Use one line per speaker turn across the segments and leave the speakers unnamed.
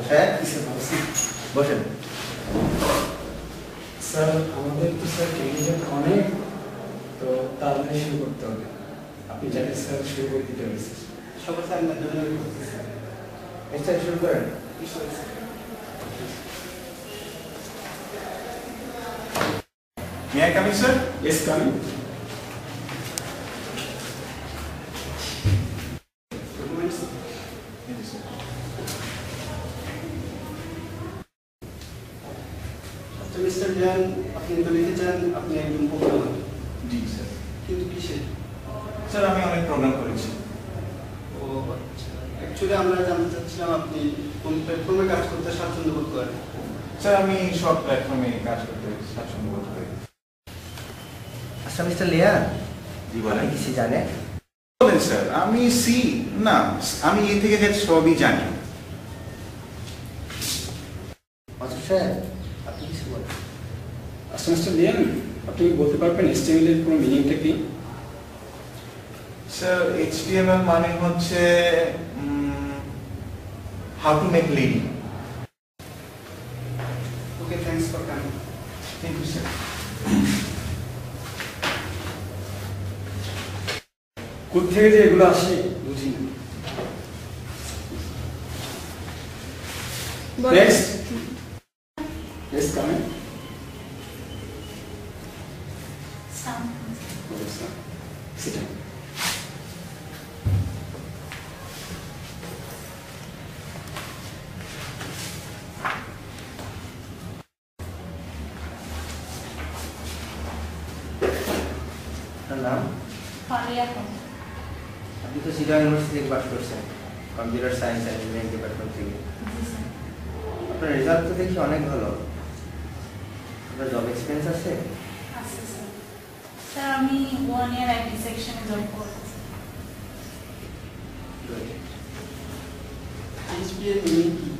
Sir বসেন।
Sir আমাদের তো স্যার ক্যান্ডিডেট অনেক, তো তাড়াতাড়ি শুরু করতে হবে। আপনি যাকে স্যার শুরু করে দিতে হবে স্যার।
সবার স্যার না জন্য স্যার শুরু করেন।
May I come in, sir?
Yes, come in.
Thank you, sir.
Mister জান, আপনি তো লিখেছেন আপনি একজন প্রোগ্রামার,
জি স্যার।
কিন্তু কিসে?
স্যার আমি অনেক প্রোগ্রাম করেছি।
ও আচ্ছা, অ্যাকচুয়ালি আমরা জানতে চাচ্ছিলাম আপনি কোন প্ল্যাটফর্মে কাজ করতে স্বাচ্ছন্দ্য বোধ করেন।
স্যার আমি সব প্ল্যাটফর্মে কাজ করতে স্বাচ্ছন্দ্য বোধ করি।
আচ্ছা মিস্টার লিয়া,
জি বলেন।
কিছু জানে?
বলেন স্যার, আমি না, আমি এ থেকে যে সবই জানি।
স্যার আপনি কিছু বলেন।
আচ্ছা মিস্টার লিয়ান, আপনি কি বলতে পারবেন HTML এর পুরো মিনিংটা কি?
স্যার HTML মানে হচ্ছে how to make leading.
Okay, thanks for coming.
Thank you sir.
কোথা থেকে যে এগুলো আসে বুঝি না। Next. Yes, come in. Sit down.
আপনার নাম?
ফারিয়া খান।
আপনি তো সিলেট ইউনিভার্সিটি থেকে পাস করছেন, computer science and engineering department থেকে।
জি স্যার।
আপনার রেজাল্ট তো দেখি অনেক ভালো। আপনার জব এক্সপিরিয়েন্স আছে?
আচ্ছা স্যার। স্যার আমি 1 ইয়ার আইটি সেকশনে জব করছি।
PHP এর মিনিং কি?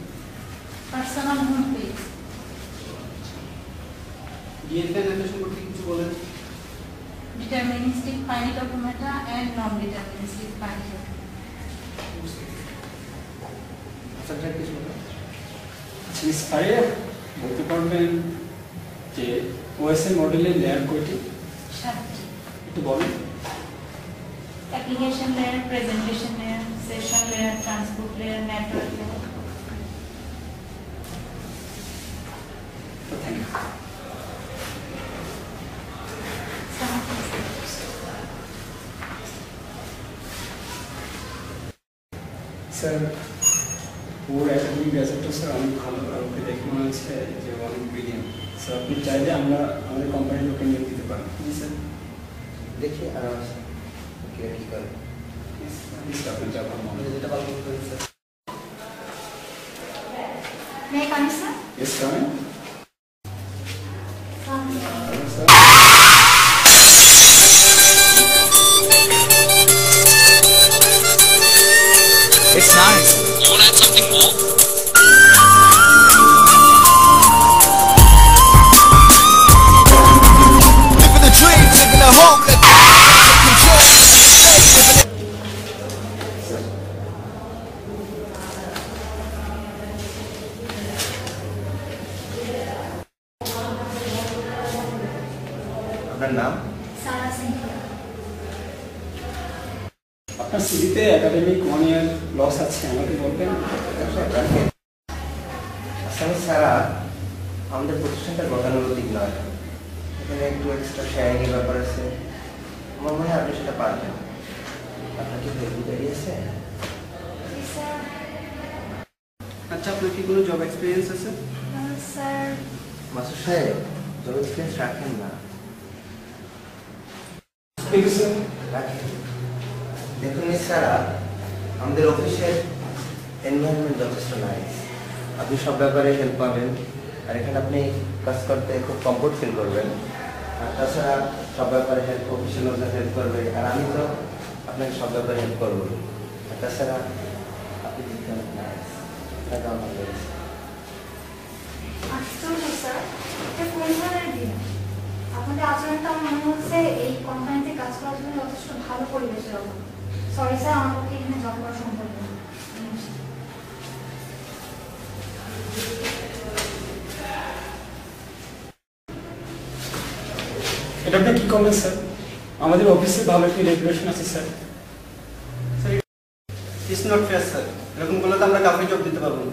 Personal home page.
DFA notation সম্পর্কে কিছু বলেন।
Deterministic finite automata and non deterministic finite automata.
আচ্ছা স্যার কিছু বলেন।
আচ্ছা মিস ফারিয়া, বলতে পারবেন যে OSM মডেলের লেয়ার কয়টি?
7টি।
একটু বলেন।
Application layer, presentation layer, session layer, transport layer, network layer.
Thank you. Sir ওর একাডেমিক রেজাল্টটা স্যার অনেক ভালো, আর ওকে দেখে মনে হচ্ছে যে অনেক ব্রিলিয়ান্ট। স্যার আপনি চাইলে আমরা আমাদের কোম্পানির লোকে নিয়োগ দিতে পারি। জি স্যার।
দেখি আর কি করে।
আপনার যা ভালো মনে হয়।
যেটা ভালো মনে করেন sir.
May I come in sir?
Yes, come in. Hello, sir.
It's nice. You want to add something more? Living the dream, living the hope, let the control.
আপনার নাম?
সারা সিং।
আপনার সিভিতে একাডেমিক 1 ইয়ার লস আছে, আমাকে বলবেন?
আসামি ছাড়া আমাদের প্রতিষ্ঠানটা গতানুগতিক নয়, এখানে একটু এক্সট্রা শেয়ারিং এর ব্যাপার আছে। আমার মনে হয় আপনি সেটা পারবেন। আপনার কি ভেরিফিকারি আছে?
আচ্ছা, আপনার কি কোনো জব এক্সপিরিয়েন্স আছে?
স্যার
মাসুদ সাহেব জব এক্সপিরিয়েন্স রাখেন না।
ঠিক আছে স্যার।
রাখেন। দেখুন স্যারা, আমাদের অফিসের এনভায়রনমেন্ট যথেষ্ট নাইস, আপনি সব ব্যাপারে হেল্প পাবেন, আর এখানে আপনি কাজ করতে খুব কমফোর্ট ফিল করবেন। আর তাছাড়া সব ব্যাপারে হেল্প, অফিসের লোকজন হেল্প করবে, আর আমি তো আপনাকে সব ব্যাপারে হেল্প করবো। আর তাছাড়া আপনি দেখতে অনেক নাইস, এটা আমার লেগেছে।
আশ্চর্য স্যার, এটা কোন ধরনের দিন? আপনাদের আচরণটা আমার মনে হচ্ছে এই কোম্পানিতে কাজ করার জন্য যথেষ্ট ভালো পরিবেশের অভাব। সরি স্যার, আমার পক্ষে এখানে জব করা সম্ভব না।
এটা আপনি কি করলেন স্যার? আমাদের অফিসে ভালো একটি রেগুলেশন আছে sir.
It's not fair sir, এরকম করলে তো আমরা কাউকে জব দিতে পারবো না।